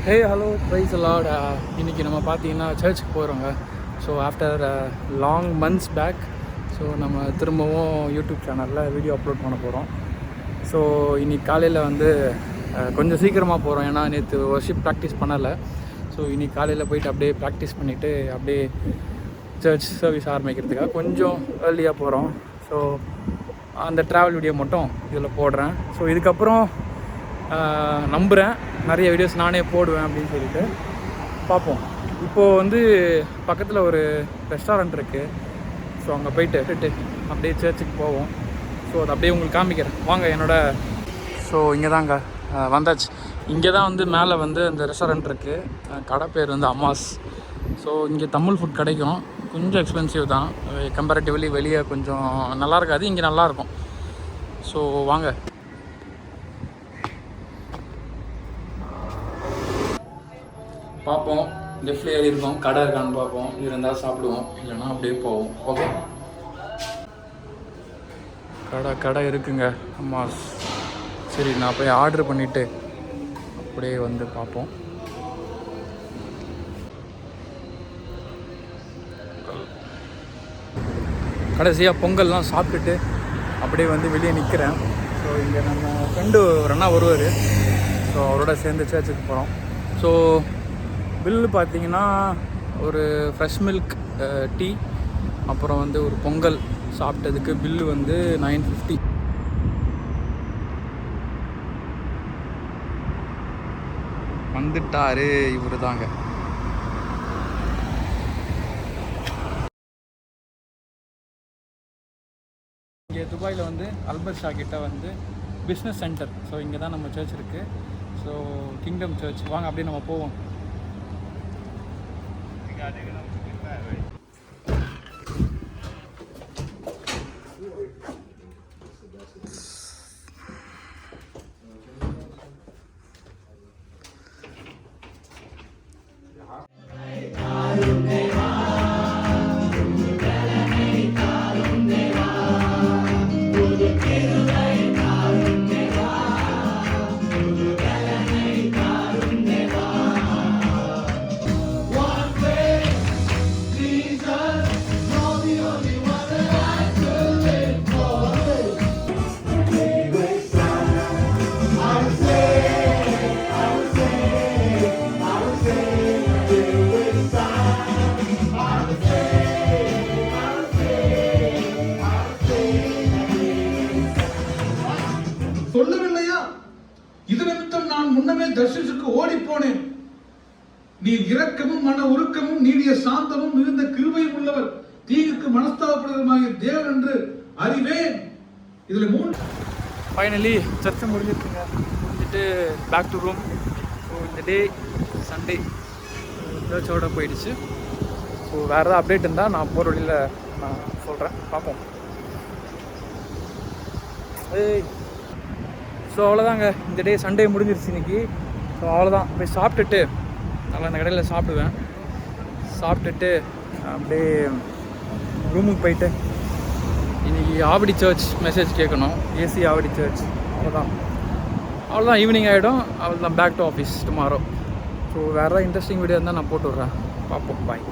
Hey hello price Lord. இன்றைக்கி நம்ம பார்த்தீங்கன்னா சர்ச்சுக்கு போகிறோங்க. So after long months back நம்ம திரும்பவும் யூடியூப் சேனலில் வீடியோ அப்லோட் பண்ண போகிறோம். ஸோ இன்றைக்கி காலையில் கொஞ்சம் சீக்கிரமாக போகிறோம், ஏன்னா நேற்று வர்ஷிப் ப்ராக்டிஸ் பண்ணலை. ஸோ இன்றைக்கி காலையில் போயிட்டு அப்படியே ப்ராக்டிஸ் பண்ணிவிட்டு அப்படியே சர்ச் சர்வீஸ் ஆரம்பிக்கிறதுக்காக கொஞ்சம் ஏர்லியாக போகிறோம். ஸோ அந்த ட்ராவல் வீடியோ மட்டும் இதில் போடுறேன். ஸோ இதுக்கப்புறம் நம்புகிறேன் நிறைய வீடியோஸ் நானே போடுவேன் அப்படின்னு சொல்லிட்டு பார்ப்போம். இப்போது பக்கத்தில் ஒரு ரெஸ்டாரண்ட் இருக்குது. ஸோ அங்கே போயிட்டு அப்படியே சர்ச்சுக்கு போவோம். ஸோ அதை அப்படியே உங்களுக்கு காமிக்கிறேன் வாங்க என்னோட. ஸோ இங்கே தாங்க வந்தாச்சு. இங்கே தான் மேலே அந்த ரெஸ்டாரண்ட் இருக்குது. கடை பேர் அம்மாஸ். ஸோ இங்கே தமிழ் ஃபுட் கிடைக்கும். கொஞ்சம் எக்ஸ்பென்சிவ் தான் கம்பேரிட்டிவ்லி. வெளியே கொஞ்சம் நல்லா இருக்காது, இங்கே நல்லாயிருக்கும். ஸோ வாங்க பார்ப்போம். லெஃப்ட்ல ஏறி இருக்கோம், கடை இருக்கான்னு பார்ப்போம். இருந்தால் சாப்பிடுவோம், இல்லைன்னா அப்படியே போவோம். ஓகே, கடை இருக்குங்க அம்மாஸ். சரி, நான் போய் ஆர்டர் பண்ணிவிட்டு அப்படியே பார்ப்போம். கடைசியாக பொங்கல்லாம் சாப்பிட்டுட்டு அப்படியே வெளியே நிற்கிறேன். ஸோ இங்கே நம்ம ஃப்ரெண்டு ஒரு அண்ணா வருவார். ஸோ அவரோட சேர்ந்து சர்ச்சுக்கு போகிறோம். ஸோ பில்லு பார்த்தீங்கன்னா ஒரு ஃப்ரெஷ் மில்க் டீ, அப்புறம் ஒரு பொங்கல் சாப்பிட்டதுக்கு பில்லு 950. வந்துட்டாரு இவர் தாங்க. இங்கே துபாயில் அல்பர்ட் ஷா கிட்ட பிஸ்னஸ் சென்டர். ஸோ இங்கே தான் நம்ம சர்ச் இருக்குது. So kingdom church. வாங்க அப்படியே நம்ம போவோம். சொல்லவில்லையா? இது நிமித்தம் நான் முன்னமே தர்ஷிசுக்கு ஓடி போனேன். நீ இரக்கமும் மன உருக்கமும் நீடிய சாந்தமும் மிகுந்த கிருபையும் உள்ளவர், தீங்குக்கு மனஸ்தாபப்படுவதுமாகிய தேவன் என்று அறிவேன். இதுல 3 ஃபைனலி சர்ச்சை முடிஞ்சிருக்குங்க. முடிஞ்சிட்டு பேக் டு ரூம். ஸோ இந்த டே சண்டே சர்ச்சோட போயிடுச்சு. ஸோ வேறு ஏதாவது அப்டேட் இருந்தால் நான் போகிற வழியில் நான் சொல்கிறேன், பார்ப்போம். ஸோ அவ்வளோதாங்க, இந்த டே சண்டே முடிஞ்சிருச்சு இன்றைக்கி. ஸோ அவ்வளோதான், போய் சாப்பிட்டுட்டு நல்லா அந்த கடையில் சாப்பிடுவேன். சாப்பிட்டுட்டு அப்படியே ரூமுக்கு போயிட்டு இன்றைக்கி ஆவடி சர்ச் மெசேஜ் கேட்கணும், ஏசி ஆவடி சர்ச். அவ்வளோதான் ஈவினிங் ஆகிடும். அவ்வளோதான், back to office tomorrow. So வேறு ஏதாவது இன்ட்ரெஸ்டிங் வீடியோ இருந்தால் நான் போட்டு விட்றேன், பார்ப்போம். பாய்.